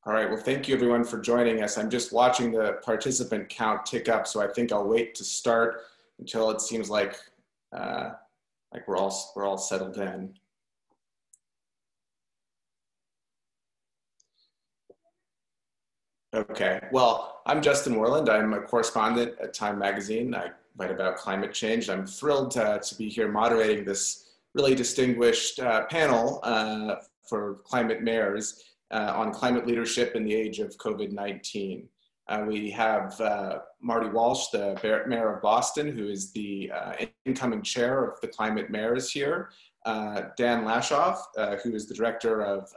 All right, well, thank you everyone for joining us. I'm just watching the participant count tick up, so I think I'll wait to start until it seems like we're all settled in. Okay, well, I'm Justin Worland. I'm a correspondent at Time Magazine. I write about climate change. I'm thrilled to be here moderating this really distinguished panel for climate mayors on climate leadership in the age of COVID-19. We have Marty Walsh, the mayor of Boston, who is the incoming chair of the climate mayors here. Dan Lashof, who is the director of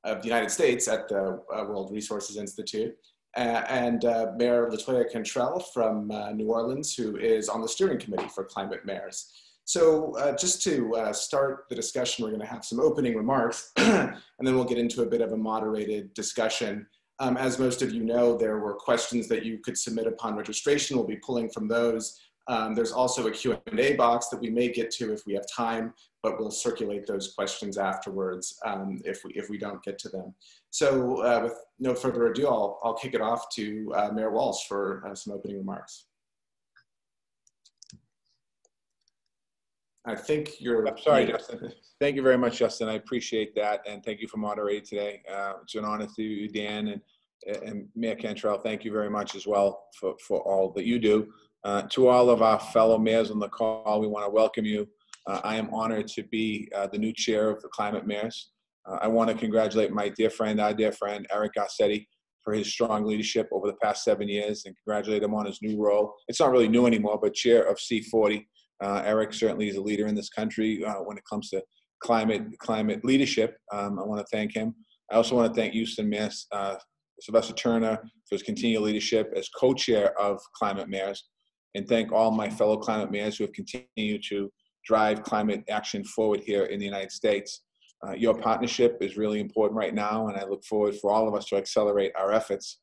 the United States at the World Resources Institute, and Mayor LaToya Cantrell from New Orleans, who is on the steering committee for climate mayors. So just to start the discussion, we're going to have some opening remarks, and then we'll get into a bit of a moderated discussion. As most of you know, there were questions that you could submit upon registration. We'll be pulling from those. There's also a Q&A box that we may get to if we have time, but we'll circulate those questions afterwards if we don't get to them. So with no further ado, I'll kick it off to Mayor Walsh for some opening remarks. I think you're— I'm sorry, Justin. Thank you very much, Justin. I appreciate that, and thank you for moderating today. It's an honor to you, Dan, and Mayor Cantrell. Thank you very much as well for all that you do. To all of our fellow mayors on the call, we want to welcome you. I am honored to be the new chair of the Climate Mayors. I want to congratulate my dear friend, our dear friend, Eric Garcetti, for his strong leadership over the past 7 years, and congratulate him on his new role. It's not really new anymore, but chair of C40. Eric certainly is a leader in this country when it comes to climate leadership. I want to thank him. I also want to thank Houston Mayor Sylvester Turner for his continued leadership as co-chair of Climate Mayors, and thank all my fellow climate mayors who have continued to drive climate action forward here in the United States. Your partnership is really important right now, and I look forward for all of us to accelerate our efforts.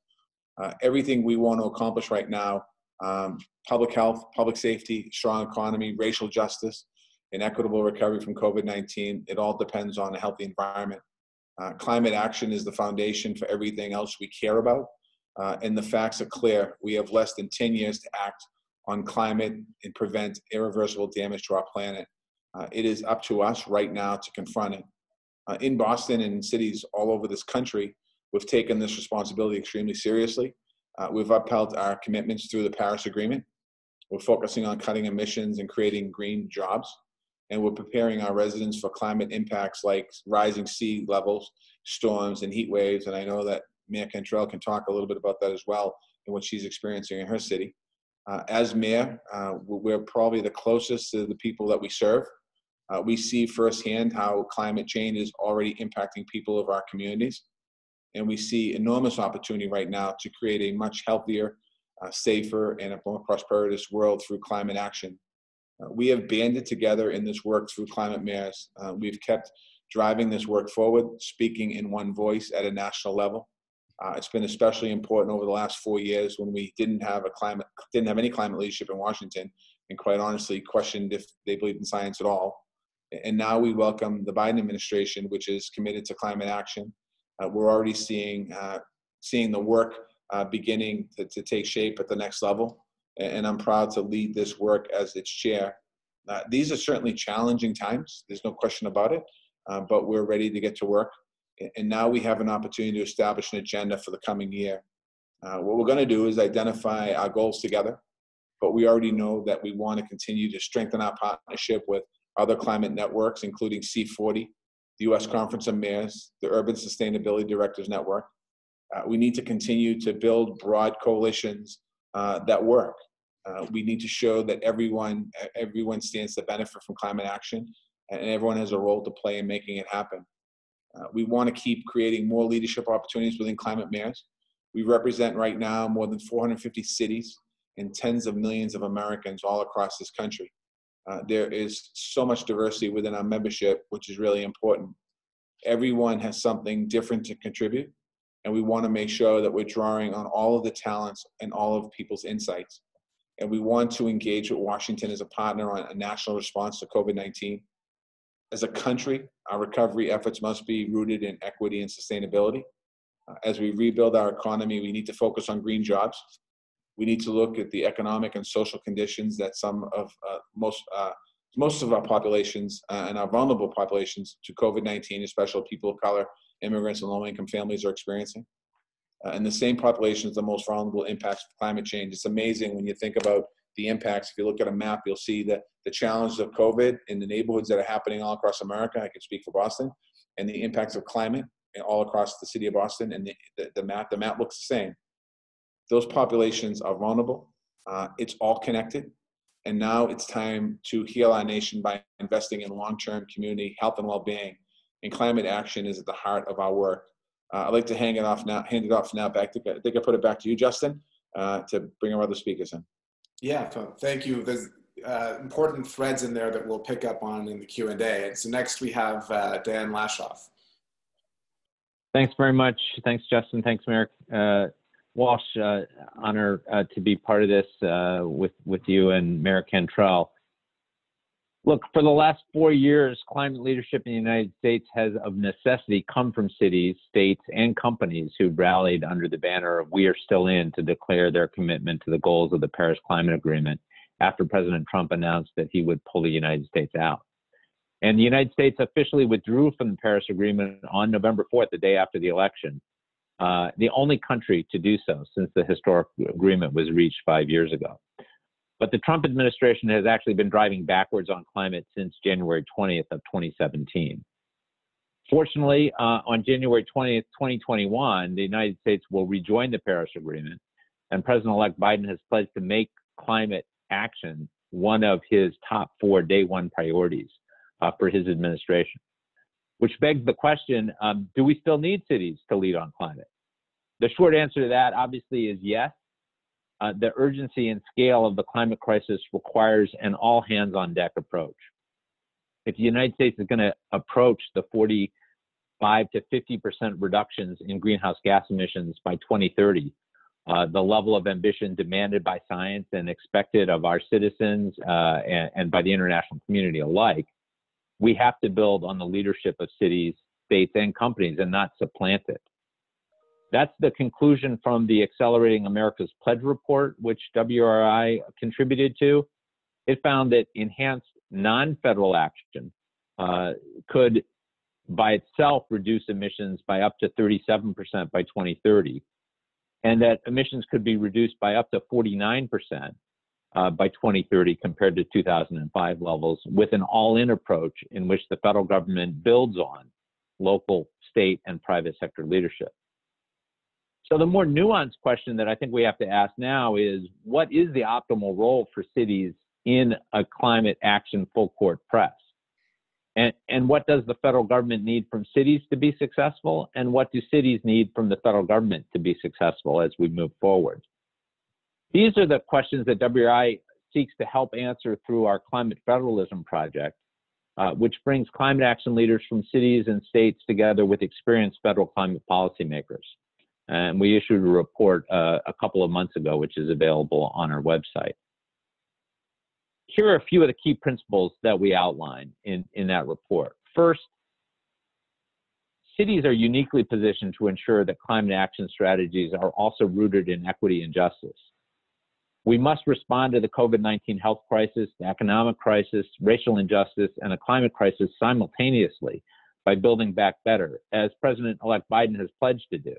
Everything we want to accomplish right now, public health, public safety, strong economy, racial justice, and equitable recovery from COVID-19, it all depends on a healthy environment. Climate action is the foundation for everything else we care about, and the facts are clear. We have less than 10 years to act on climate and prevent irreversible damage to our planet. It is up to us right now to confront it. In Boston and in cities all over this country, we've taken this responsibility extremely seriously. We've upheld our commitments through the Paris Agreement. We're focusing on cutting emissions and creating green jobs. And we're preparing our residents for climate impacts like rising sea levels, storms, and heat waves. And I know that Mayor Cantrell can talk a little bit about that as well and what she's experiencing in her city. As mayor, we're probably the closest to the people that we serve. We see firsthand how climate change is already impacting people of our communities. And we see enormous opportunity right now to create a much healthier, safer, and a more prosperous world through climate action. We have banded together in this work through Climate Mayors. We've kept driving this work forward, speaking in one voice at a national level. It's been especially important over the last 4 years when we didn't have any climate leadership in Washington, and quite honestly questioned if they believed in science at all. And now we welcome the Biden administration, which is committed to climate action. We're already seeing the work beginning to take shape at the next level, and I'm proud to lead this work as its chair. These are certainly challenging times, there's no question about it, but we're ready to get to work. And now we have an opportunity to establish an agenda for the coming year. What we're going to do is identify our goals together, but we already know that we want to continue to strengthen our partnership with other climate networks, including C40, the U.S. Conference of Mayors, the Urban Sustainability Directors Network. We need to continue to build broad coalitions that work. We need to show that everyone stands to benefit from climate action, and everyone has a role to play in making it happen. We want to keep creating more leadership opportunities within climate mayors. We represent right now more than 450 cities and tens of millions of Americans all across this country. There is so much diversity within our membership, which is really important. Everyone has something different to contribute, and we want to make sure that we're drawing on all of the talents and all of people's insights. And we want to engage with Washington as a partner on a national response to COVID-19. As a country, our recovery efforts must be rooted in equity and sustainability. As we rebuild our economy, we need to focus on green jobs. We need to look at the economic and social conditions that most of our populations and our vulnerable populations to COVID-19, especially people of color, immigrants, and low-income families are experiencing. And the same populations, the most vulnerable impacts of climate change. It's amazing when you think about the impacts. If you look at a map, you'll see that the challenges of COVID in the neighborhoods that are happening all across America, I can speak for Boston, and the impacts of climate all across the city of Boston, and the map looks the same. Those populations are vulnerable. It's all connected. And now it's time to heal our nation by investing in long-term community health and well-being. And climate action is at the heart of our work. I'd like to hand it off now. I think I put it back to you, Justin, to bring our other speakers in. Yeah, thank you. There's important threads in there that we'll pick up on in the Q&A. And so next we have Dan Lashof. Thanks very much. Thanks, Justin. Thanks, Mayor Walsh. Honor to be part of this with you and Mayor Cantrell. Look, for the last 4 years, climate leadership in the United States has of necessity come from cities, states, and companies who rallied under the banner of "We Are Still In" to declare their commitment to the goals of the Paris Climate Agreement after President Trump announced that he would pull the United States out. And the United States officially withdrew from the Paris Agreement on November 4th, the day after the election, the only country to do so since the historic agreement was reached 5 years ago. But the Trump administration has actually been driving backwards on climate since January 20th of 2017. Fortunately, on January 20th, 2021, the United States will rejoin the Paris Agreement, and President-elect Biden has pledged to make climate action one of his top 4 day one priorities for his administration, which begs the question, do we still need cities to lead on climate? The short answer to that obviously is yes. The urgency and scale of the climate crisis requires an all-hands-on-deck approach. If the United States is going to approach the 45 to 50% reductions in greenhouse gas emissions by 2030, the level of ambition demanded by science and expected of our citizens and by the international community alike, we have to build on the leadership of cities, states, and companies and not supplant it. That's the conclusion from the Accelerating America's Pledge report, which WRI contributed to. It found that enhanced non-federal action could by itself reduce emissions by up to 37% by 2030, and that emissions could be reduced by up to 49% by 2030 compared to 2005 levels, with an all-in approach in which the federal government builds on local, state, and private sector leadership. So the more nuanced question that I think we have to ask now is, what is the optimal role for cities in a climate action full court press? And what does the federal government need from cities to be successful? And what do cities need from the federal government to be successful as we move forward? These are the questions that WRI seeks to help answer through our Climate Federalism project, which brings climate action leaders from cities and states together with experienced federal climate policymakers. And we issued a report a couple of months ago, which is available on our website. Here are a few of the key principles that we outline in that report. First, cities are uniquely positioned to ensure that climate action strategies are also rooted in equity and justice. We must respond to the COVID-19 health crisis, the economic crisis, racial injustice, and a climate crisis simultaneously by building back better, as President-elect Biden has pledged to do.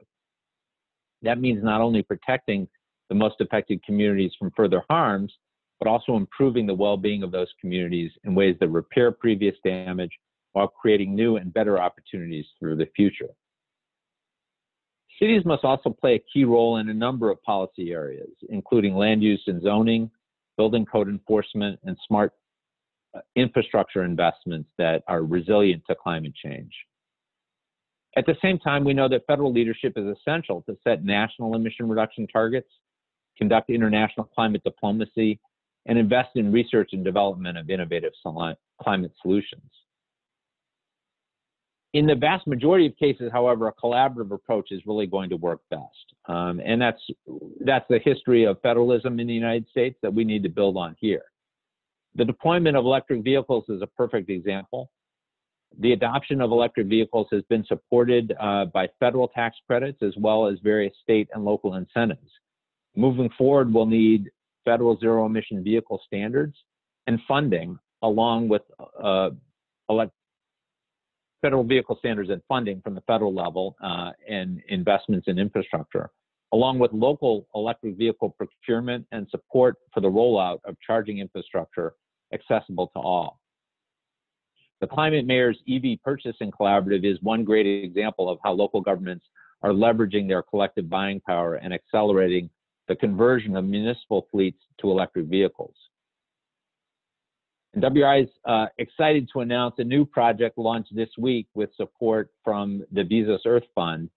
That means not only protecting the most affected communities from further harms, but also improving the well-being of those communities in ways that repair previous damage while creating new and better opportunities through the future. Cities must also play a key role in a number of policy areas, including land use and zoning, building code enforcement, and smart infrastructure investments that are resilient to climate change. At the same time, we know that federal leadership is essential to set national emission reduction targets, conduct international climate diplomacy, and invest in research and development of innovative climate solutions. In the vast majority of cases, however, a collaborative approach is really going to work best. And that's the history of federalism in the United States that we need to build on here. The deployment of electric vehicles is a perfect example. The adoption of electric vehicles has been supported by federal tax credits as well as various state and local incentives. Moving forward, we'll need federal zero-emission vehicle standards and funding, along with federal vehicle standards and funding from the federal level and investments in infrastructure, along with local electric vehicle procurement and support for the rollout of charging infrastructure accessible to all. The Climate Mayor's EV Purchasing Collaborative is one great example of how local governments are leveraging their collective buying power and accelerating the conversion of municipal fleets to electric vehicles. And WI is excited to announce a new project launched this week with support from the Bezos Earth Fund,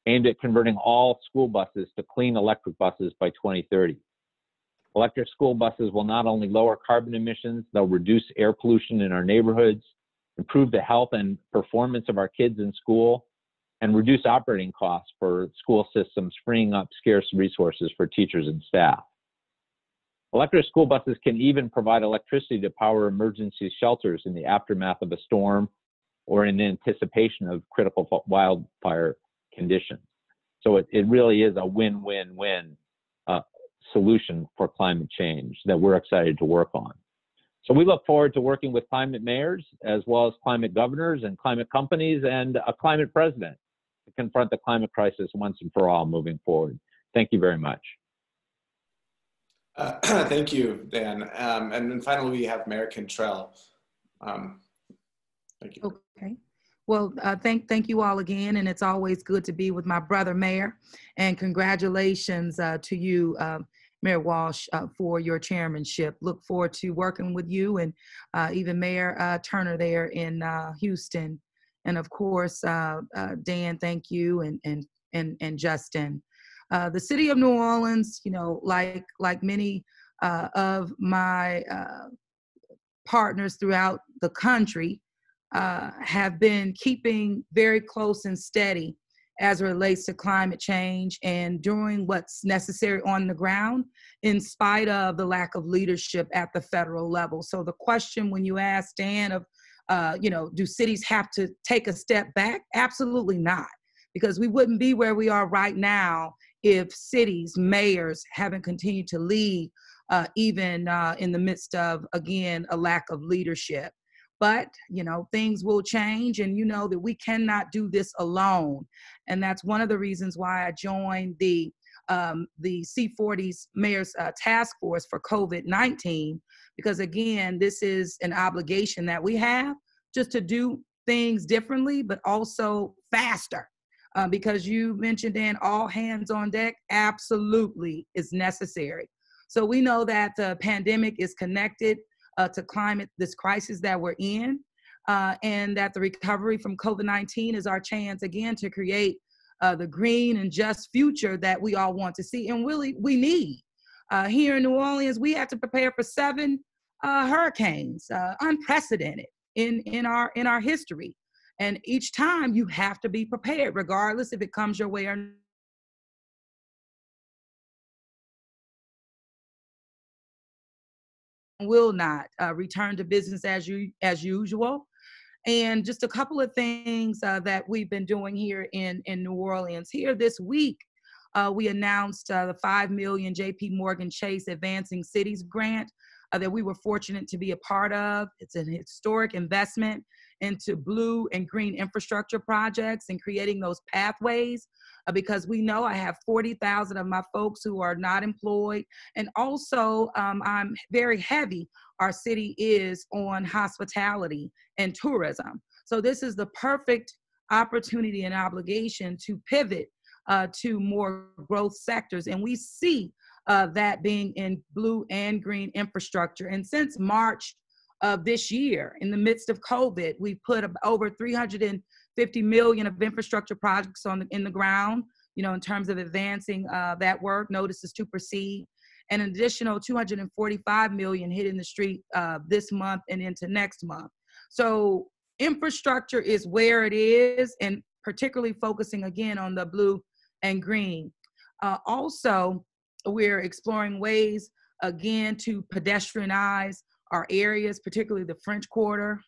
aimed at converting all school buses to clean electric buses by 2030. Electric school buses will not only lower carbon emissions, they'll reduce air pollution in our neighborhoods, improve the health and performance of our kids in school, and reduce operating costs for school systems, freeing up scarce resources for teachers and staff. Electric school buses can even provide electricity to power emergency shelters in the aftermath of a storm or in anticipation of critical wildfire conditions. So it really is a win-win-win solution for climate change that we're excited to work on. So we look forward to working with climate mayors, as well as climate governors and climate companies and a climate president to confront the climate crisis once and for all moving forward. Thank you very much. Thank you, Dan. And then finally, we have Mayor Cantrell. Thank you. Okay. Well, thank you all again, and it's always good to be with my brother, Mayor. And congratulations to you, Mayor Walsh, for your chairmanship. Look forward to working with you and even Mayor Turner there in Houston. And of course, Dan, thank you, and Justin. The city of New Orleans, you know, like many of my partners throughout the country, have been keeping very close and steady as it relates to climate change and doing what's necessary on the ground in spite of the lack of leadership at the federal level. So the question when you ask Dan of, you know, do cities have to take a step back? Absolutely not, because we wouldn't be where we are right now if cities, mayors haven't continued to lead even in the midst of, again, a lack of leadership. But, you know, things will change, and you know that we cannot do this alone. And that's one of the reasons why I joined the C40's Mayor's Task Force for COVID-19, because again, this is an obligation that we have just to do things differently, but also faster. Because you mentioned, Dan, all hands on deck absolutely is necessary. So we know that the pandemic is connected to climate, this crisis that we're in, and that the recovery from COVID-19 is our chance again to create the green and just future that we all want to see and really we need. Here in New Orleans, we had to prepare for 7 hurricanes, unprecedented in our history. And each time you have to be prepared, regardless if it comes your way or not. Will not return to business as usual. And just a couple of things that we've been doing here in New Orleans. Here this week, we announced the $5 million JP Morgan Chase Advancing Cities grant that we were fortunate to be a part of. It's an historic investment into blue and green infrastructure projects and creating those pathways, because we know I have 40,000 of my folks who are not employed. And also I'm very heavy, our city is on hospitality and tourism. So this is the perfect opportunity and obligation to pivot to more growth sectors. And we see that being in blue and green infrastructure. And since March of this year, in the midst of COVID, we put over 350 million of infrastructure projects in the ground, you know, in terms of advancing that work, notices to proceed, and an additional 245 million hitting the street this month and into next month. So infrastructure is where it is, and particularly focusing again on the blue and green. Also, we're exploring ways again to pedestrianize our areas, particularly the French Quarter,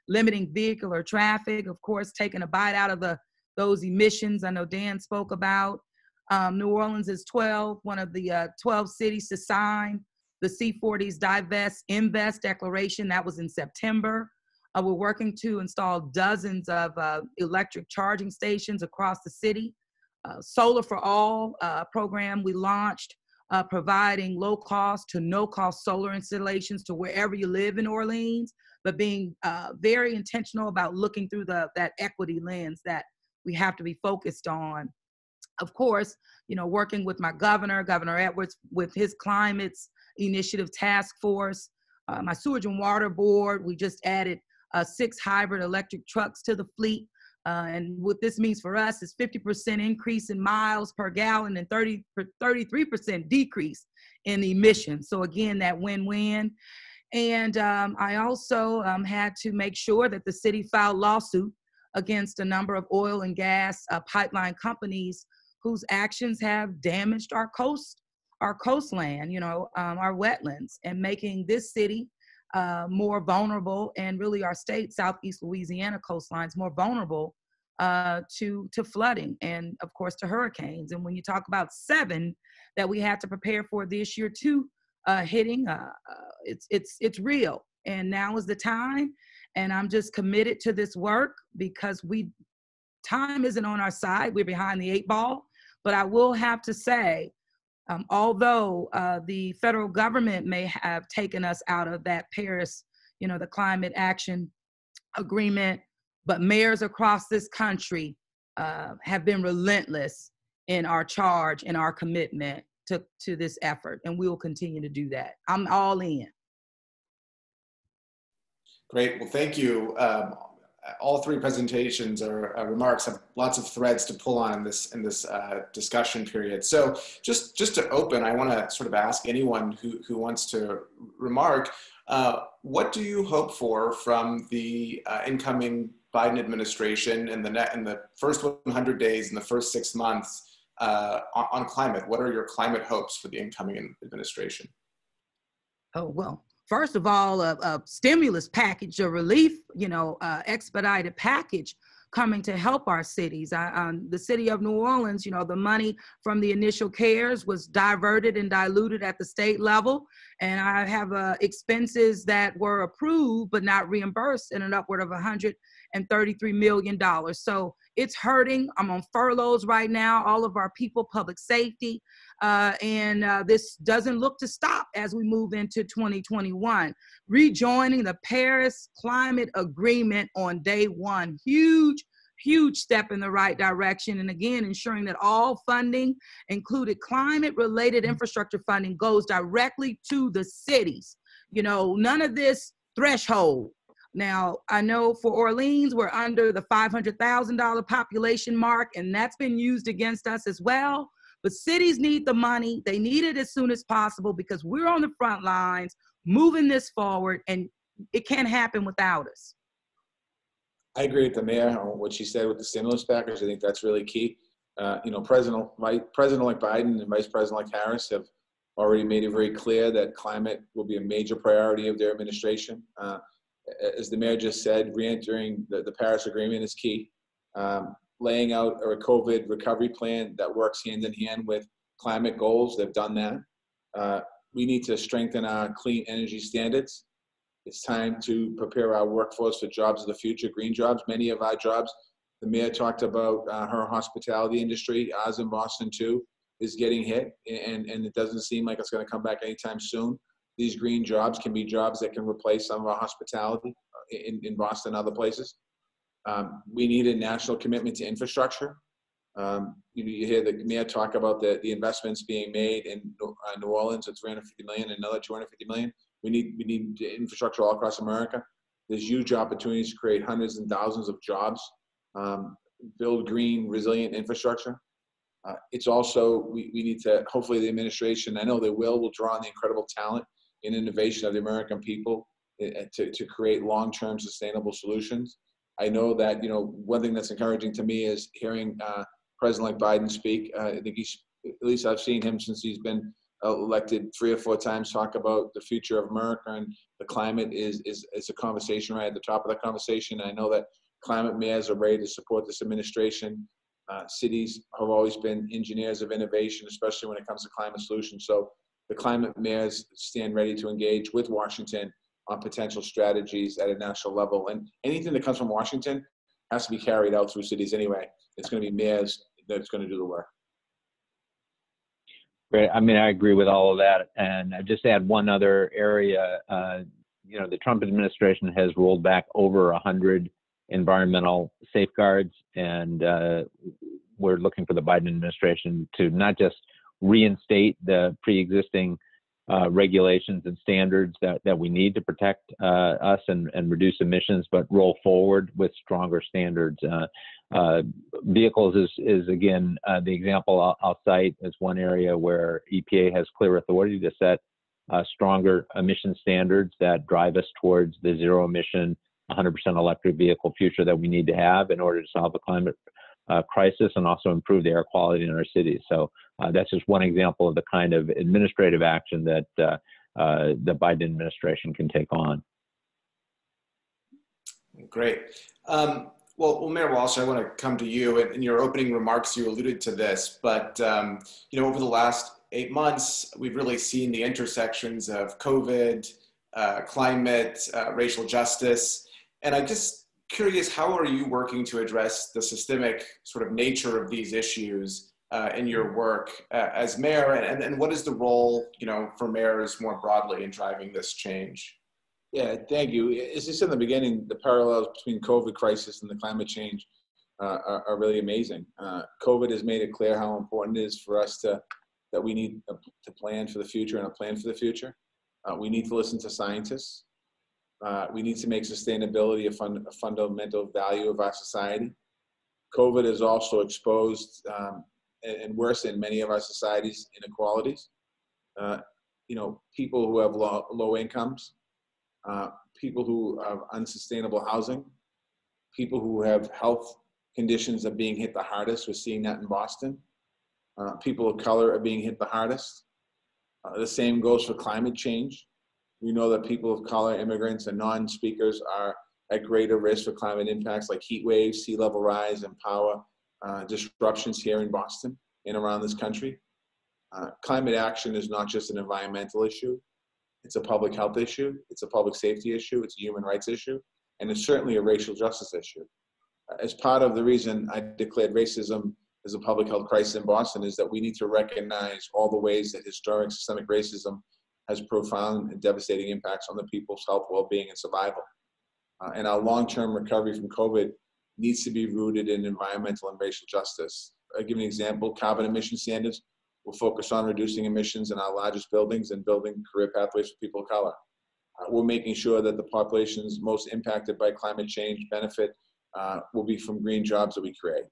limiting vehicular traffic, of course, taking a bite out of those emissions I know Dan spoke about. New Orleans is one of the 12 cities to sign the C40's Divest Invest Declaration. That was in September. We're working to install dozens of electric charging stations across the city. Solar for All program we launched, providing low cost to no cost solar installations to wherever you live in Orleans, but being very intentional about looking through that equity lens that we have to be focused on. Of course, working with my Governor Edwards, with his climates initiative task force, my Sewage and Water Board, we just added 6 hybrid electric trucks to the fleet. And what this means for us is 50% increase in miles per gallon and 33% decrease in emissions. So again, that win-win. And I also had to make sure that the city filed lawsuit against a number of oil and gas pipeline companies whose actions have damaged our coastland, our wetlands, and making this city more vulnerable, and really our state, Southeast Louisiana coastlines, more vulnerable to flooding and, of course, to hurricanes. And when you talk about 7 that we had to prepare for this year, 2 hitting, it's real. And now is the time. And I'm just committed to this work because time isn't on our side. We're behind the 8 ball. But I will have to say, although the federal government may have taken us out of that Paris, the climate action agreement, but mayors across this country have been relentless in our charge and our commitment to this effort, and we will continue to do that. I'm all in. Great. Well, thank you. All 3 presentations or remarks have lots of threads to pull on in this discussion period. So just to open, I want to sort of ask anyone who wants to remark, what do you hope for from the incoming Biden administration in the first 100 days, in the first 6 months on climate? What are your climate hopes for the incoming administration? Oh, well, first of all, a stimulus package, a relief, expedited package coming to help our cities. The city of New Orleans, the money from the initial CARES was diverted and diluted at the state level. And I have expenses that were approved but not reimbursed in an upward of $133 million. So it's hurting. I'm on furloughs right now, all of our people, public safety. And this doesn't look to stop as we move into 2021. Rejoining the Paris Climate Agreement on day 1, huge step in the right direction. And again, ensuring that all funding, included climate-related infrastructure funding, goes directly to the cities. None of this threshold. Now, I know for Orleans, we're under the $500,000 population mark, and that's been used against us as well. But cities need the money. They need it as soon as possible because we're on the front lines moving this forward, and it can't happen without us. I agree with the mayor on what she said with the stimulus package. I think that's really key. President like Biden and Vice President like Harris have already made it very clear that climate will be a major priority of their administration. As the mayor just said, re-entering the Paris Agreement is key. Laying out a COVID recovery plan that works hand in hand with climate goals. They've done that. We need to strengthen our clean energy standards. It's time to prepare our workforce for jobs of the future, green jobs. Many of our jobs, the mayor talked about her hospitality industry, ours in Boston too, is getting hit, and it doesn't seem like it's going to come back anytime soon. These green jobs can be jobs that can replace some of our hospitality in Boston and other places. We need a national commitment to infrastructure. You hear the mayor talk about the investments being made in New Orleans at $350 million, another $250 million. We need infrastructure all across America. There's huge opportunities to create hundreds and thousands of jobs, build green, resilient infrastructure. It's also, we need to, hopefully the administration, I know they will draw on the incredible talent and innovation of the American people to create long-term sustainable solutions. I know that, one thing that's encouraging to me is hearing President like Biden speak. I think at least I've seen him since he's been elected 3 or 4 times, talk about the future of America, and the climate is a conversation right at the top of the conversation. I know that climate mayors are ready to support this administration. Cities have always been engineers of innovation, especially when it comes to climate solutions. So the climate mayors stand ready to engage with Washington on potential strategies at a national level. And anything that comes from Washington has to be carried out through cities anyway. It's going to be mayors that's going to do the work. Great. I mean, I agree with all of that. And I just add one other area. You know, the Trump administration has rolled back over 100 environmental safeguards, and we're looking for the Biden administration to not just reinstate the pre-existing regulations and standards that we need to protect us and reduce emissions, but roll forward with stronger standards. Vehicles is again, the example I'll cite as one area where EPA has clear authority to set stronger emission standards that drive us towards the zero emission, 100% electric vehicle future that we need to have in order to solve the climate crisis and also improve the air quality in our cities. So that's just one example of the kind of administrative action that the Biden administration can take on. Great. Well, Mayor Walsh, I want to come to you. In your opening remarks, you alluded to this, but you know, over the last 8 months, we've really seen the intersections of COVID, climate, racial justice, and I'm just curious, how are you working to address the systemic sort of nature of these issues in your work as mayor, and what is the role, you know, for mayors more broadly in driving this change? Yeah, thank you. As I said in the beginning, the parallels between COVID crisis and the climate change are really amazing. COVID has made it clear how important it is for us that we need to plan for the future and a plan for the future. We need to listen to scientists. We need to make sustainability a fundamental value of our society. COVID has also exposed and worsened many of our society's inequalities. You know, people who have low incomes, people who have unsustainable housing, people who have health conditions are being hit the hardest. We're seeing that in Boston. People of color are being hit the hardest. The same goes for climate change. We know that people of color, immigrants, and non-speakers are at greater risk for climate impacts like heat waves, sea level rise, and power disruptions here in Boston and around this country. Climate action is not just an environmental issue. It's a public health issue. It's a public safety issue. It's a human rights issue. And it's certainly a racial justice issue. As part of the reason I declared racism as a public health crisis in Boston is that we need to recognize all the ways that historic systemic racism has profound and devastating impacts on the people's health, well-being, and survival. And our long-term recovery from COVID needs to be rooted in environmental and racial justice. I'll give you an example. Carbon emission standards will focus on reducing emissions in our largest buildings and building career pathways for people of color. We're making sure that the populations most impacted by climate change benefit will be from green jobs that we create.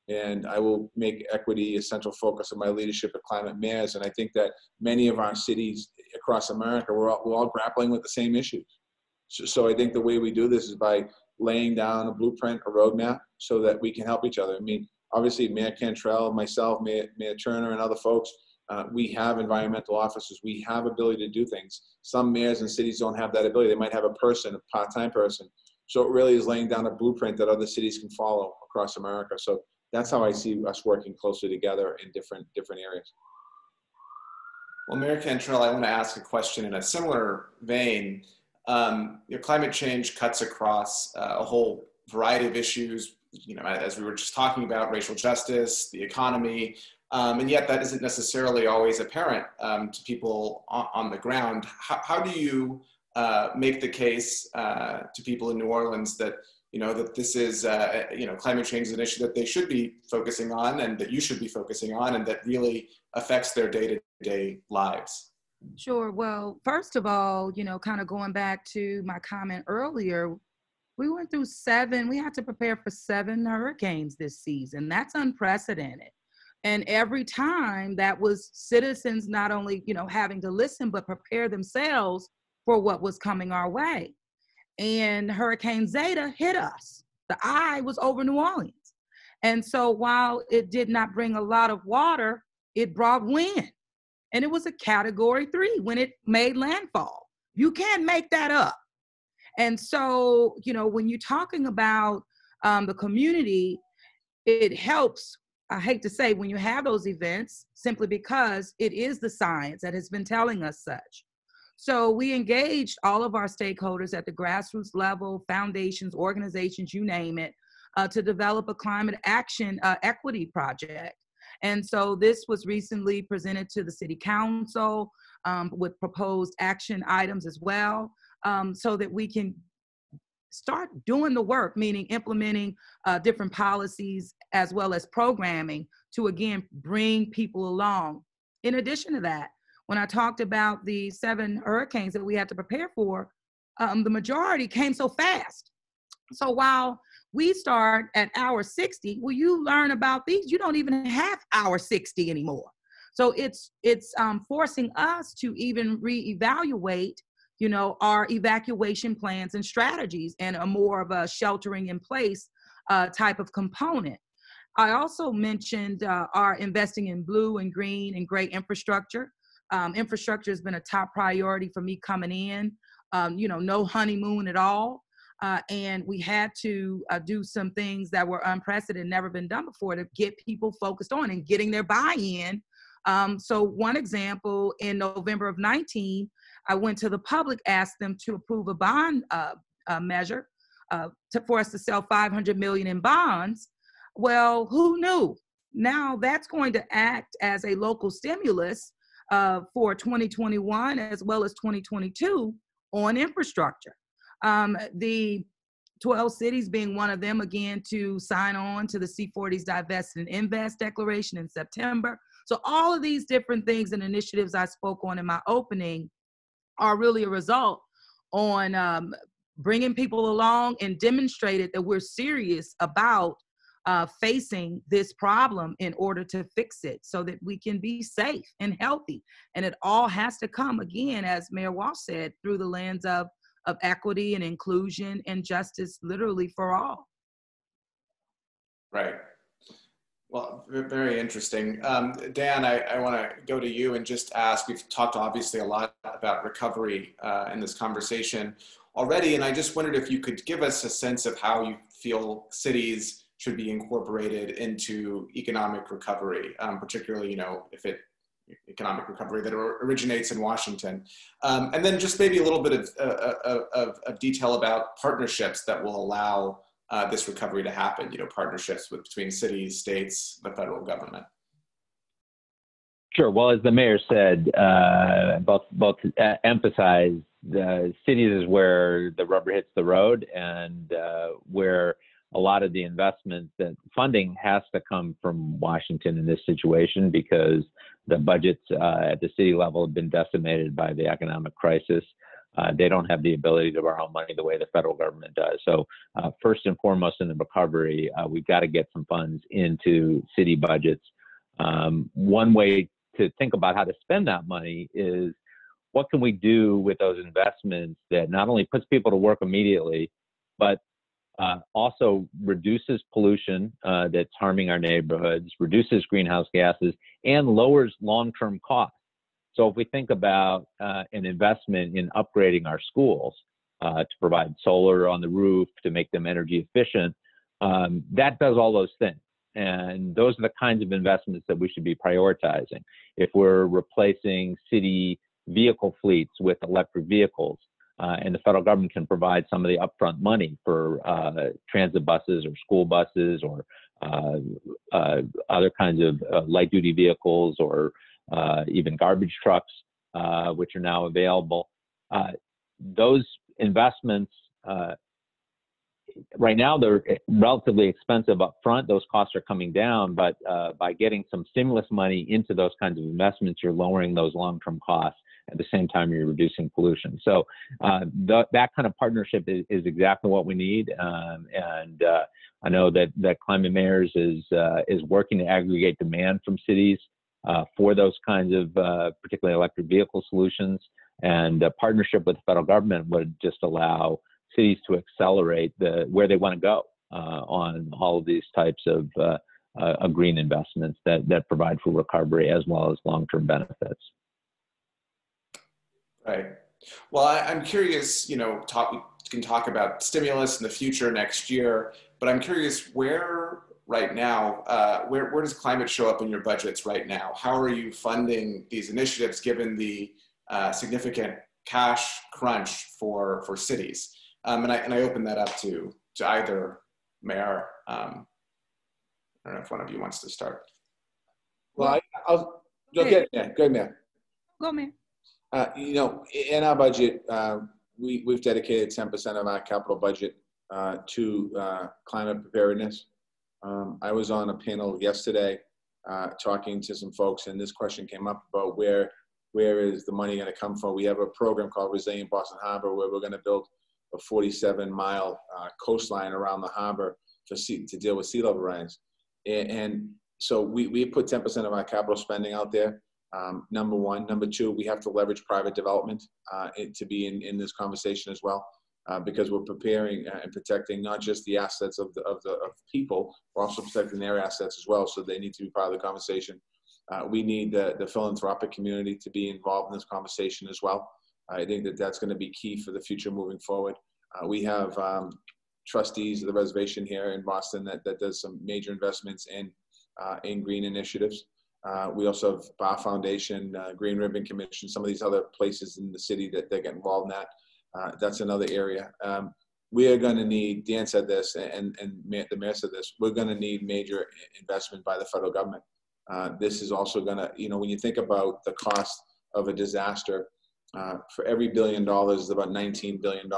And I will make equity a central focus of my leadership at Climate Mayors. And I think that many of our cities across America, we're all grappling with the same issues. So I think the way we do this is by laying down a blueprint, a roadmap, so that we can help each other. I mean, obviously, Mayor Cantrell, myself, Mayor Turner, and other folks, we have environmental officers. We have ability to do things. Some mayors and cities don't have that ability. They might have a person, a part-time person. So it really is laying down a blueprint that other cities can follow across America. So that's how I see us working closely together in different areas. Well, Mayor Cantrell, I want to ask a question in a similar vein. Climate change cuts across a whole variety of issues, you know, as we were just talking about, racial justice, the economy, and yet that isn't necessarily always apparent to people on the ground. How do you make the case to people in New Orleans that, you know, that this is, you know, climate change is an issue that they should be focusing on and that you should be focusing on and that really affects their day-to-day lives? Sure. Well, first of all, you know, kind of going back to my comment earlier, we went through we had to prepare for 7 hurricanes this season. That's unprecedented. And every time that was citizens not only, you know, having to listen, but prepare themselves for what was coming our way. And Hurricane Zeta hit us. The eye was over New Orleans. And so while it did not bring a lot of water, it brought wind. and it was a category 3 when it made landfall. You can't make that up. And so, you know, when you're talking about the community, it helps, I hate to say, when you have those events, simply because it is the science that has been telling us such. So we engaged all of our stakeholders at the grassroots level, foundations, organizations, you name it, to develop a climate action equity project. And so this was recently presented to the City Council with proposed action items as well, so that we can start doing the work, meaning implementing different policies as well as programming to, again, bring people along. In addition to that, when I talked about the 7 hurricanes that we had to prepare for, the majority came so fast. So while we start at hour 60, well, you learn about these, you don't even have hour 60 anymore. So it's forcing us to even reevaluate, you know, our evacuation plans and strategies, and a more of a sheltering in place type of component. I also mentioned our investing in blue and green and gray infrastructure. Infrastructure has been a top priority for me coming in, you know, no honeymoon at all. And we had to do some things that were unprecedented, never been done before, to get people focused on and getting their buy-in. So one example, in November of 19, I went to the public, asked them to approve a bond measure for us to sell $500 million in bonds. Well, who knew? Now that's going to act as a local stimulus for 2021 as well as 2022 on infrastructure. The 12 cities being one of them, again, to sign on to the C40's Divest and Invest Declaration in September. So all of these different things and initiatives I spoke on in my opening are really a result on bringing people along and demonstrated that we're serious about facing this problem in order to fix it so that we can be safe and healthy. And it all has to come, again, as Mayor Walsh said, through the lens of equity and inclusion and justice, literally for all. Right. Well, very interesting. Dan, I want to go to you and just ask, we've talked obviously a lot about recovery in this conversation already, and I just wondered if you could give us a sense of how you feel cities should be incorporated into economic recovery, particularly, you know, if it economic recovery that originates in Washington. And then just maybe a little bit of detail about partnerships that will allow this recovery to happen, you know, partnerships between cities, states, the federal government. Sure. Well, as the mayor said, both emphasize the cities is where the rubber hits the road, and where a lot of the investment, that funding has to come from Washington in this situation, because the budgets at the city level have been decimated by the economic crisis. They don't have the ability to borrow money the way the federal government does. So first and foremost in the recovery, we've got to get some funds into city budgets. One way to think about how to spend that money is, what can we do with those investments that not only puts people to work immediately, but also reduces pollution that's harming our neighborhoods, reduces greenhouse gases, and lowers long-term costs. So if we think about an investment in upgrading our schools to provide solar on the roof to make them energy efficient, that does all those things. And those are the kinds of investments that we should be prioritizing. If we're replacing city vehicle fleets with electric vehicles, and the federal government can provide some of the upfront money for transit buses or school buses or other kinds of light-duty vehicles, or even garbage trucks, which are now available. Those investments, right now, they're relatively expensive up front. Those costs are coming down, but by getting some stimulus money into those kinds of investments, you're lowering those long-term costs. At the same time, you're reducing pollution. So that kind of partnership is exactly what we need. And I know that Climate Mayors is working to aggregate demand from cities for those kinds of particularly electric vehicle solutions. And a partnership with the federal government would just allow cities to accelerate where they want to go on all of these types of green investments that provide for recovery as well as long-term benefits. Right. Well, I'm curious, you know, we can talk about stimulus in the future next year, but I'm curious where right now, where does climate show up in your budgets right now? How are you funding these initiatives given the significant cash crunch for cities? And I open that up to either mayor. I don't know if one of you wants to start. Well, I'll go ahead, man. Go ahead, man. Go, man. You know, in our budget, we've dedicated 10% of our capital budget to climate preparedness. I was on a panel yesterday talking to some folks, and this question came up about where is the money going to come from. We have a program called Resilient Boston Harbor where we're going to build a 47-mile coastline around the harbor to deal with sea level rise. And so we put 10% of our capital spending out there. Number one. Number two, we have to leverage private development to be in this conversation as well, because we're preparing and protecting not just the assets of people, we're also protecting their assets as well. So they need to be part of the conversation. We need the philanthropic community to be involved in this conversation as well. I think that's going to be key for the future moving forward. We have trustees of the reservation here in Boston that does some major investments in green initiatives. We also have Bar Foundation, Green Ribbon Commission, some of these other places in the city that get involved in that. That's another area. We are going to need, Dan said this, and the mayor said this, we're going to need major investment by the federal government. This is also going to, you know, when you think about the cost of a disaster, for every $1 billion is about $19 billion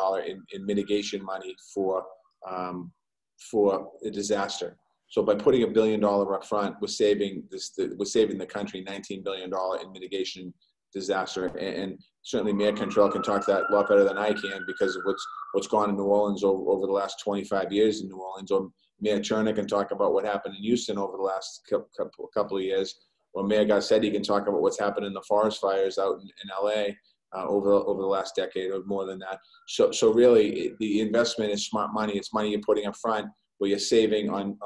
in mitigation money for a disaster. So by putting $1 billion up front, we're saving the country $19 billion in mitigation disaster. And certainly Mayor Cantrell can talk that a lot better than I can because of what's gone in New Orleans over the last 25 years in New Orleans. Or Mayor Turner can talk about what happened in Houston over the last couple of years. Or Mayor Garcetti can talk about what's happened in the forest fires out in LA over the last decade or more than that. So really the investment is smart money. It's money you're putting up front where you're saving on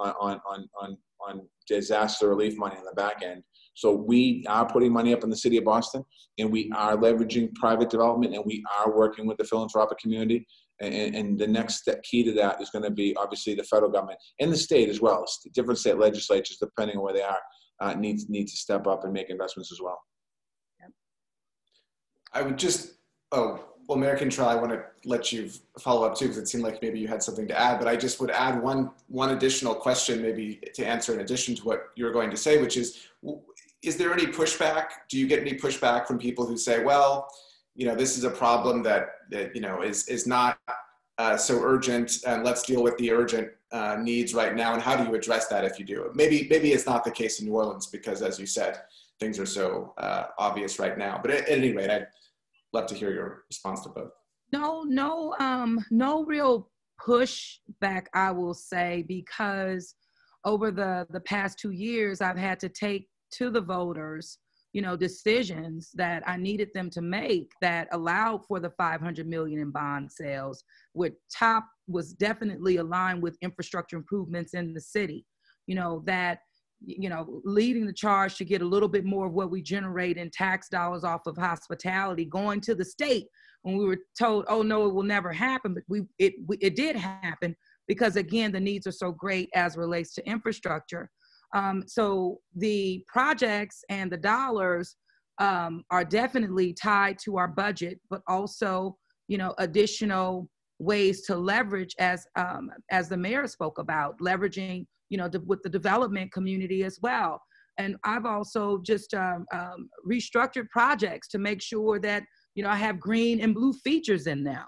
disaster relief money on the back end. So we are putting money up in the city of Boston, and we are leveraging private development, and we are working with the philanthropic community. And the next key to that is going to be obviously the federal government and the state as well. Different state legislatures, depending on where they are, need to step up and make investments as well. I would just, well, Mayor Cantrell, I want to let you follow up too, because it seemed like maybe you had something to add, but I just would add one additional question maybe to answer in addition to what you were going to say, which is there any pushback? Do you get any pushback from people who say, well, you know, this is a problem that you know, is not so urgent, and let's deal with the urgent needs right now, and how do you address that if you do? Maybe it's not the case in New Orleans because, as you said, things are so obvious right now. But at any rate, I'd love to hear your response to both. No real pushback, I will say, because over the past 2 years, I've had to take to the voters, you know, decisions that I needed them to make that allowed for the $500 million in bond sales, which was definitely aligned with infrastructure improvements in the city, you know, that, you know, leading the charge to get a little bit more of what we generate in tax dollars off of hospitality going to the state when we were told, oh no, it will never happen, but it did happen because, again, the needs are so great as it relates to infrastructure. So the projects and the dollars are definitely tied to our budget, but also, you know, additional ways to leverage, as the mayor spoke about, leveraging, you know, with the development community as well. And I've also just restructured projects to make sure that, you know, I have green and blue features in them.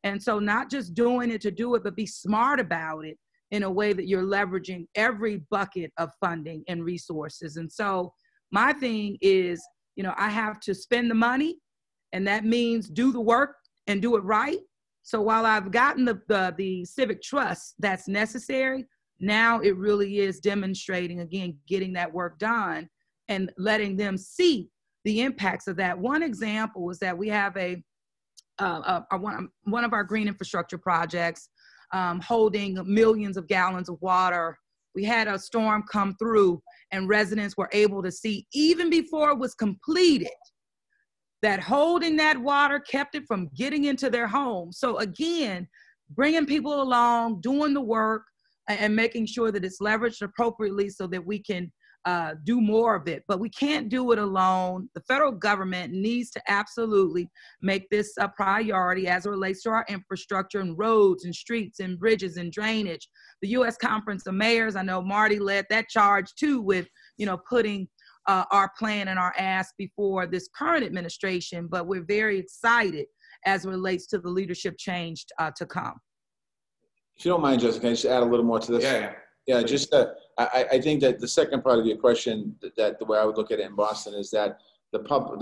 And so not just doing it to do it, but be smart about it in a way that you're leveraging every bucket of funding and resources. And so my thing is, you know, I have to spend the money, and that means do the work and do it right. So while I've gotten the civic trust that's necessary, now it really is demonstrating, again, getting that work done and letting them see the impacts of that. One example is that we have one of our green infrastructure projects holding millions of gallons of water. We had a storm come through and residents were able to see, even before it was completed, that holding that water kept it from getting into their home. So again, bringing people along, doing the work, and making sure that it's leveraged appropriately so that we can do more of it. But we can't do it alone. The federal government needs to absolutely make this a priority as it relates to our infrastructure and roads and streets and bridges and drainage. The U.S. Conference of Mayors, I know Marty led that charge too with, putting our plan and our ask before this current administration, but we're very excited as it relates to the leadership change to come. If you don't mind, Jessica, can I just add a little more to this? Yeah. Just I think that the second part of your question, that the way I would look at it in Boston is that the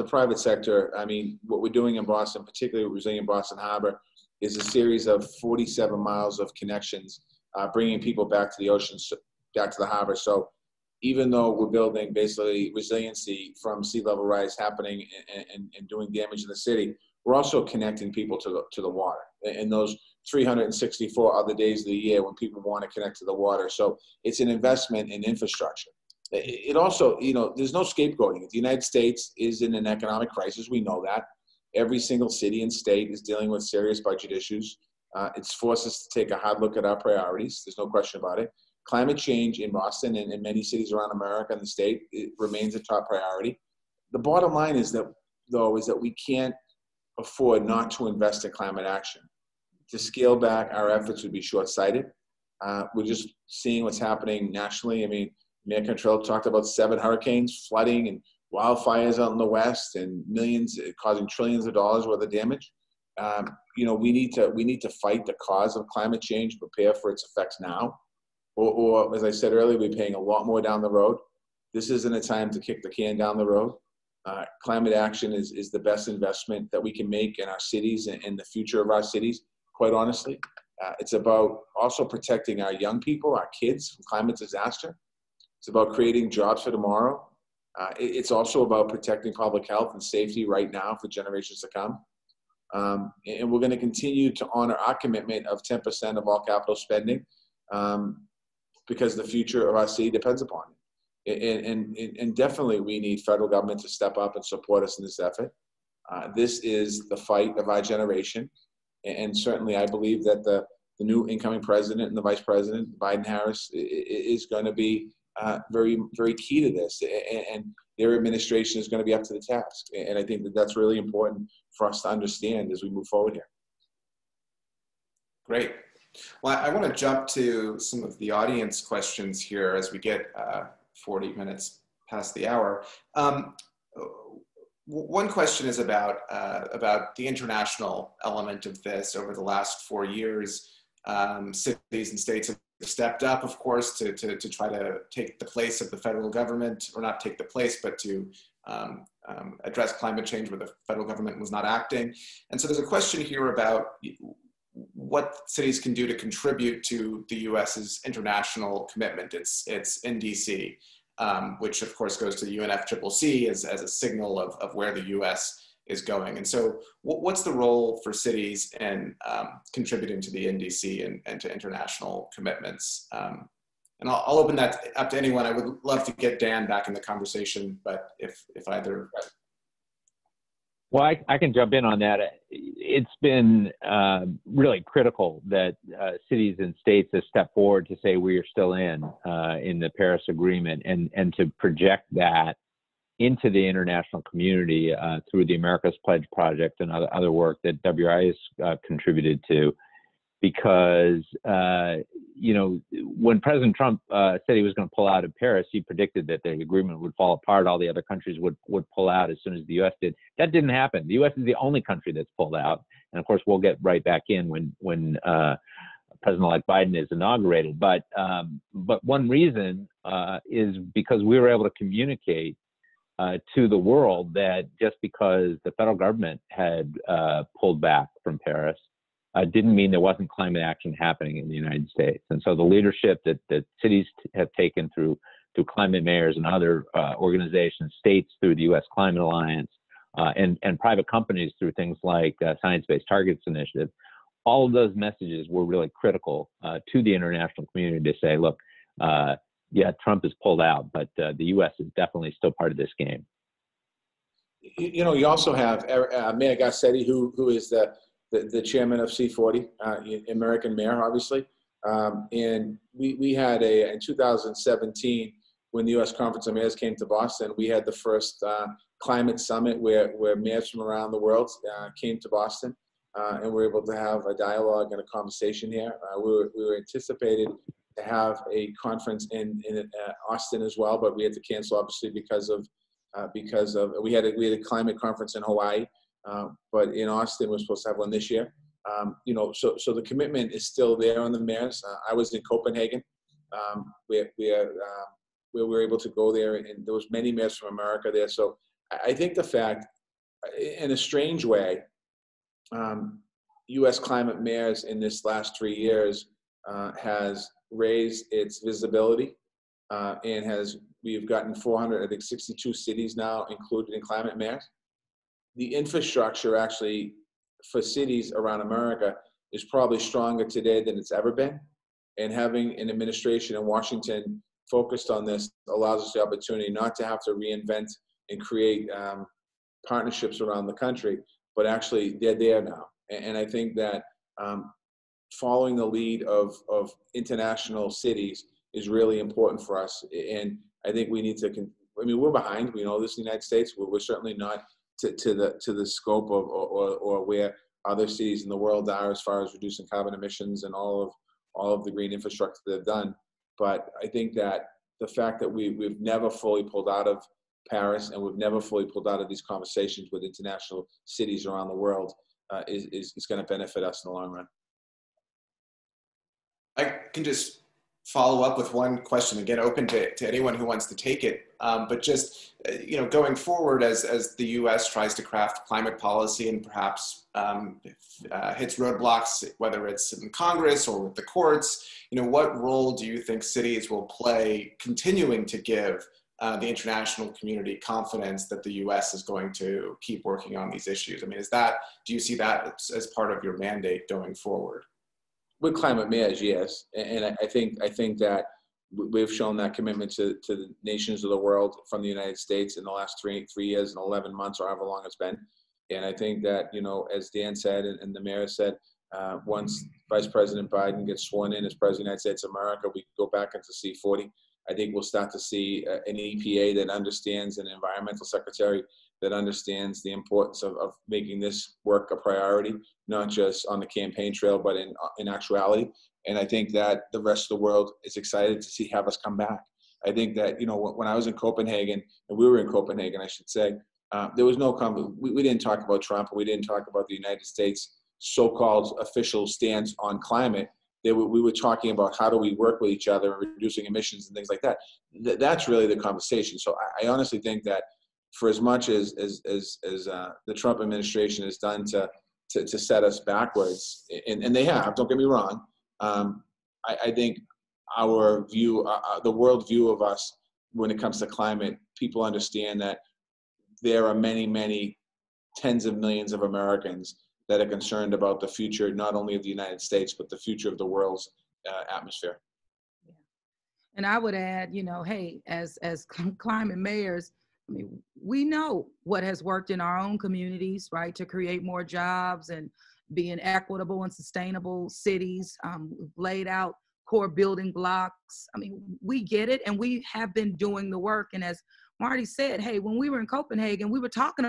private sector, I mean, what we're doing in Boston, particularly with Resilient Boston Harbor, is a series of 47 miles of connections, bringing people back to the ocean, back to the harbor. So even though we're building basically resiliency from sea level rise happening and doing damage in the city, we're also connecting people to the water in those 364 other days of the year when people want to connect to the water. So it's an investment in infrastructure. It also, there's no scapegoating. The United States is in an economic crisis. We know that. Every single city and state is dealing with serious budget issues. It's forced us to take a hard look at our priorities. There's no question about it. Climate change in Boston and in many cities around America and the state, it remains a top priority. The bottom line is that we can't afford not to invest in climate action. To scale back our efforts would be short-sighted. We're just seeing what's happening nationally. I mean, Mayor Cantrell talked about 7 hurricanes, flooding, and wildfires out in the West, and millions, causing trillions of dollars worth of damage. We need to fight the cause of climate change, prepare for its effects now. Or as I said earlier, we're paying a lot more down the road. This isn't a time to kick the can down the road. Climate action is the best investment that we can make in our cities and the future of our cities, quite honestly. It's about also protecting our young people, our kids, from climate disaster. It's about creating jobs for tomorrow. It's also about protecting public health and safety right now for generations to come. And we're going to continue to honor our commitment of 10% of all capital spending because the future of our city depends upon it. And definitely we need federal government to step up and support us in this effort. This is the fight of our generation. And certainly I believe that the new incoming president and the vice president, Biden-Harris, is going to be very, very key to this. And their administration is going to be up to the task. And I think that that's really important for us to understand as we move forward here. Great. Well, I want to jump to some of the audience questions here as we get 40 minutes past the hour. One question is about the international element of this. Over the last 4 years, cities and states have stepped up, of course, to try to take the place of the federal government, or not take the place, but to address climate change where the federal government was not acting. And so there's a question here about what cities can do to contribute to the U.S.'s international commitment. It's NDC, which of course goes to the UNFCCC as a signal of where the U.S. is going. And so what's the role for cities in contributing to the NDC and to international commitments? And I'll open that up to anyone. I would love to get Dan back in the conversation, but if either. Well, I can jump in on that. It's been really critical that cities and states have stepped forward to say we are still in the Paris Agreement and to project that into the international community through the America's Pledge Project and other work that WRI has contributed to. Because, when President Trump said he was going to pull out of Paris, he predicted that the agreement would fall apart. All the other countries would pull out as soon as the U.S. did. That didn't happen. The U.S. is the only country that's pulled out. And of course, we'll get right back in when President-elect Biden is inaugurated. But one reason is because we were able to communicate to the world that just because the federal government had pulled back from Paris, didn't mean there wasn't climate action happening in the United States. And so the leadership that cities have taken through climate mayors and other organizations, states through the U.S. Climate Alliance, and private companies through things like Science-Based Targets Initiative, all of those messages were really critical to the international community to say, look, yeah, Trump has pulled out, but the U.S. is definitely still part of this game. You also have Mayor Garcetti, who is the chairman of C40, American Mayor, obviously. And we had in 2017, when the U.S. Conference of Mayors came to Boston, we had the first climate summit where mayors from around the world came to Boston, and we were able to have a dialogue and a conversation here. We were anticipated to have a conference in Austin as well, but we had to cancel, obviously, because of we had a climate conference in Hawaii, but in Austin we're supposed to have one this year. So the commitment is still there on the mayors. I was in Copenhagen, where we were able to go there, and there was many mayors from America there. So I think the fact, in a strange way, U.S. climate mayors in this last 3 years has raised its visibility, and we've gotten 462 cities now included in climate mayors. The infrastructure actually for cities around America is probably stronger today than it's ever been. And having an administration in Washington focused on this allows us the opportunity not to have to reinvent and create partnerships around the country, but actually they're there now. And I think that following the lead of international cities is really important for us. And I think we need to, we're behind, we know this in the United States, we're certainly not to the scope of or where other cities in the world are as far as reducing carbon emissions and all of the green infrastructure they've done. But I think that the fact that we've never fully pulled out of Paris and we've never fully pulled out of these conversations with international cities around the world is going to benefit us in the long run. I can just follow up with one question, again, open to anyone who wants to take it. But just, going forward as the U.S. tries to craft climate policy and perhaps hits roadblocks, whether it's in Congress or with the courts, what role do you think cities will play continuing to give the international community confidence that the U.S. is going to keep working on these issues? I mean, do you see that as part of your mandate going forward? With climate mayors, yes, and I think that we've shown that commitment to the nations of the world from the United States in the last 3 years and 11 months, or however long it's been. And I think that, as Dan said and the mayor said, once Vice President Biden gets sworn in as President of the United States of America, we go back into C40. I think we'll start to see an EPA that understands, an environmental secretary that understands the importance of making this work a priority, not just on the campaign trail, but in actuality. And I think that the rest of the world is excited to have us come back. I think that, when I was in Copenhagen, and we were in Copenhagen, I should say, there was no we didn't talk about Trump, we didn't talk about the United States so-called official stance on climate. We were talking about how do we work with each other, reducing emissions and things like that. That's really the conversation. So I honestly think that for as much as the Trump administration has done to set us backwards, and they have, don't get me wrong, I think our view, the world view of us when it comes to climate, people understand that there are many, many tens of millions of Americans that are concerned about the future, not only of the United States, but the future of the world's atmosphere. Yeah. And I would add, hey, as climate mayors, I mean, we know what has worked in our own communities, right, to create more jobs and being equitable and sustainable cities. We've laid out core building blocks. I mean, we get it, and we have been doing the work. And as Marty said, hey, when we were in Copenhagen, we were talking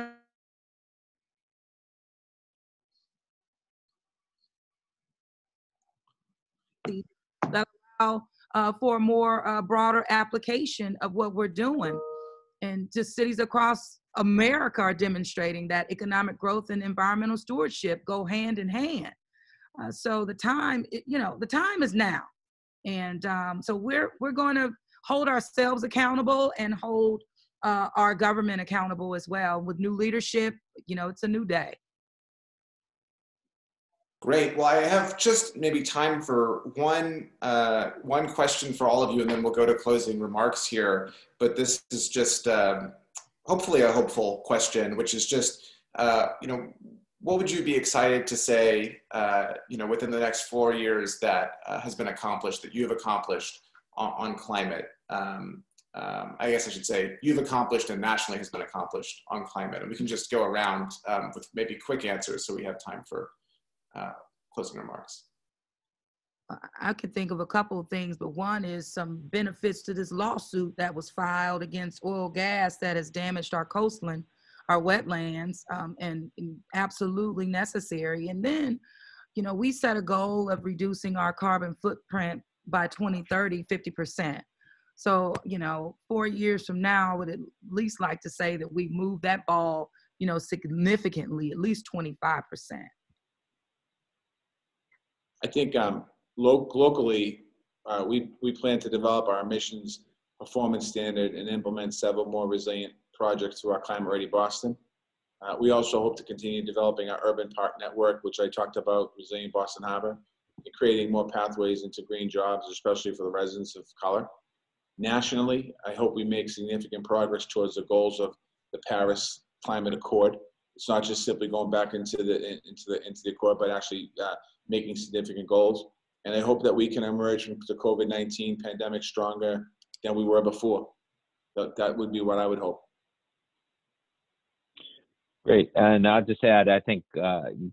that allow for a more broader application of what we're doing. And just cities across America are demonstrating that economic growth and environmental stewardship go hand in hand. So the time is now. And so we're going to hold ourselves accountable and hold our government accountable as well. With new leadership, it's a new day. Great. Well, I have just maybe time for one question for all of you, and then we'll go to closing remarks here. But this is just hopefully a hopeful question, which is just, what would you be excited to say, within the next 4 years that has been accomplished, that you have accomplished on climate? I guess I should say, you've accomplished and nationally has been accomplished on climate. And we can just go around with maybe quick answers so we have time for closing remarks. I could think of a couple of things, but one is some benefits to this lawsuit that was filed against oil gas that has damaged our coastline, our wetlands, and absolutely necessary. And then, you know, we set a goal of reducing our carbon footprint by 2030, 50%. So, you know, 4 years from now, I would at least like to say that we moved that ball, you know, significantly, at least 25%. I think locally, we plan to develop our emissions performance standard and implement several more resilient projects through our Climate Ready Boston. We also hope to continue developing our urban park network, which I talked about, Resilient Boston Harbor, and creating more pathways into green jobs, especially for the residents of color. Nationally, I hope we make significant progress towards the goals of the Paris Climate Accord. It's not just simply going back into the accord, but actually making significant goals. And I hope that we can emerge from the COVID-19 pandemic stronger than we were before. That would be what I would hope. Great. And I'll just add, I think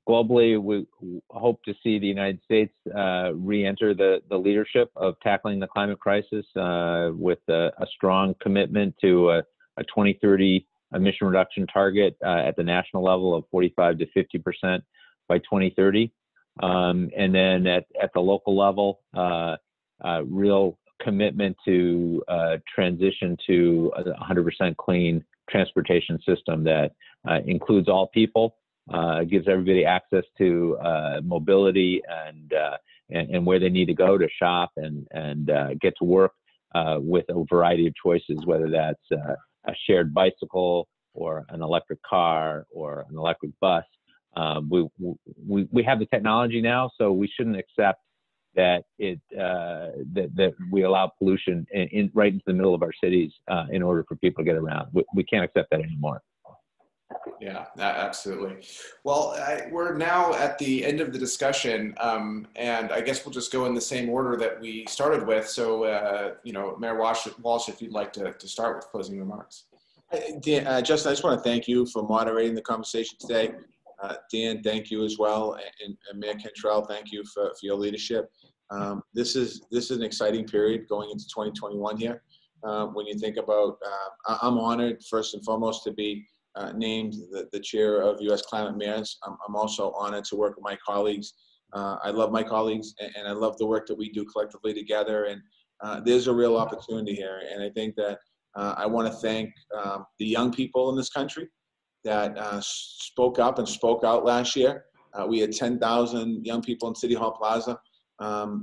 globally, we hope to see the United States re-enter the leadership of tackling the climate crisis with a strong commitment to a 2030 emission reduction target at the national level of 45 to 50% by 2030. And then at the local level, real commitment to transition to a 100% clean transportation system that includes all people, gives everybody access to mobility and where they need to go to shop and get to work with a variety of choices, whether that's a shared bicycle or an electric car or an electric bus. We have the technology now, so we shouldn't accept that that we allow pollution right into the middle of our cities in order for people to get around. We can't accept that anymore. Yeah, absolutely. Well, we're now at the end of the discussion, and I guess we'll just go in the same order that we started with. So, you know, Mayor Walsh, if you'd like to start with closing remarks. Dan, Justin, I just want to thank you for moderating the conversation today. Dan, thank you as well, and Mayor Cantrell, thank you for your leadership. This is an exciting period going into 2021 here. When you think about, I'm honored first and foremost to be named the chair of U.S. Climate Mayors. I'm also honored to work with my colleagues. I love my colleagues, and I love the work that we do collectively together. And there's a real opportunity here. And I think that I want to thank the young people in this country that spoke up and spoke out last year. We had 10,000 young people in City Hall Plaza,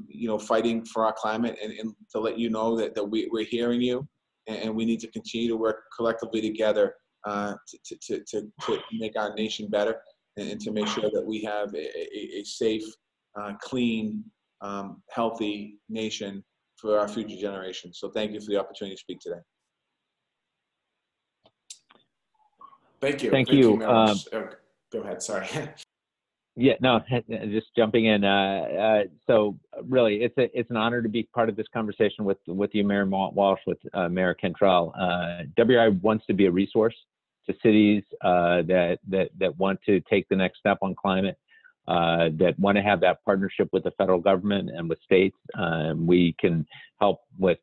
you know, fighting for our climate, and to let you know that we're hearing you, and we need to continue to work collectively together to make our nation better, and to make sure that we have a safe, clean, healthy nation for our future generations. So thank you for the opportunity to speak today. Thank you. Thank you. Oh, go ahead. Sorry. Yeah, no, just jumping in. So really, it's an honor to be part of this conversation with you, Mayor Walsh, with Mayor Cantrell. WRI wants to be a resource to cities that want to take the next step on climate, that want to have that partnership with the federal government and with states. We can help with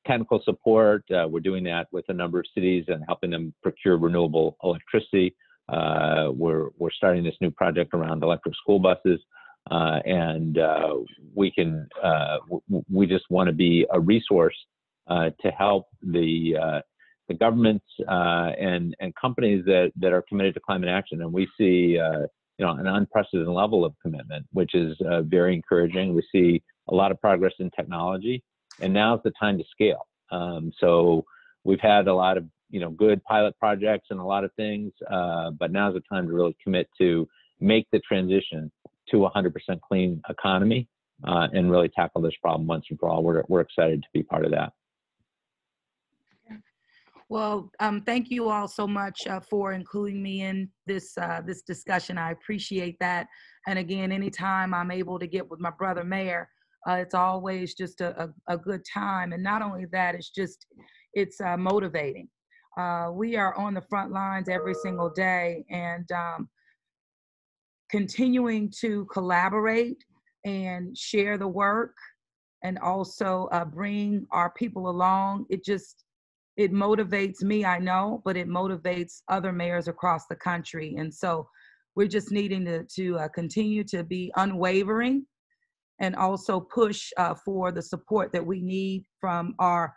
technical support. We're doing that with a number of cities and helping them procure renewable electricity. We're starting this new project around electric school buses, and we just want to be a resource to help the governments and companies that are committed to climate action. And we see you know, an unprecedented level of commitment, which is very encouraging. We see a lot of progress in technology, and now's the time to scale. So we've had a lot of, you know, good pilot projects and a lot of things, but now's the time to really commit to make the transition to a 100% clean economy and really tackle this problem once and for all. We're excited to be part of that. Well, thank you all so much for including me in this this discussion. I appreciate that. And again, anytime I'm able to get with my brother Mayor, it's always just a good time. And not only that, it's motivating. We are on the front lines every single day, and continuing to collaborate and share the work, and also bring our people along. It motivates me, I know, but it motivates other mayors across the country. And so we're just needing to continue to be unwavering, and also push for the support that we need from our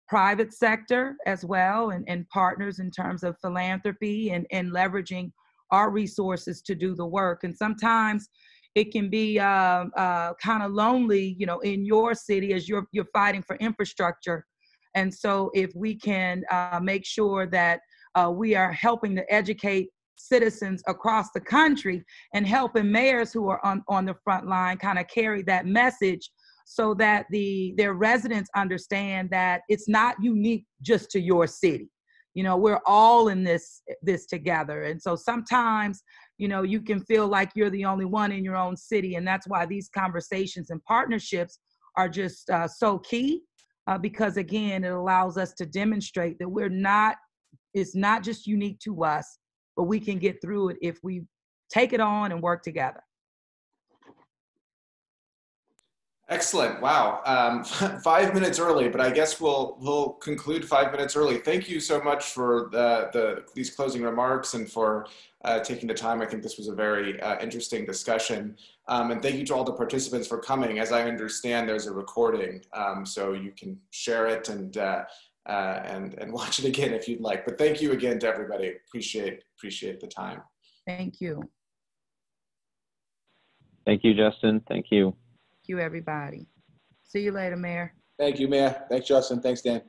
private sector as well, and partners in terms of philanthropy, and leveraging our resources to do the work. And sometimes it can be kind of lonely, in your city as you're fighting for infrastructure. And so if we can make sure that we are helping to educate citizens across the country, and helping mayors who are on the front line kind of carry that message, so that their residents understand that it's not unique just to your city. We're all in this together. And so sometimes, you can feel like you're the only one in your own city. And that's why these conversations and partnerships are just so key, because again, it allows us to demonstrate that it's not just unique to us, but we can get through it if we take it on and work together. Excellent. Wow. 5 minutes early, but I guess we'll conclude 5 minutes early. Thank you so much for these closing remarks, and for taking the time. I think this was a very interesting discussion. And thank you to all the participants for coming. As I understand, there's a recording, so you can share it and watch it again if you'd like. But thank you again to everybody. Appreciate the time. Thank you. Thank you, Justin. Thank you. Thank you, everybody. See you later, Mayor. Thank you, Mayor. Thanks, Justin. Thanks, Dan.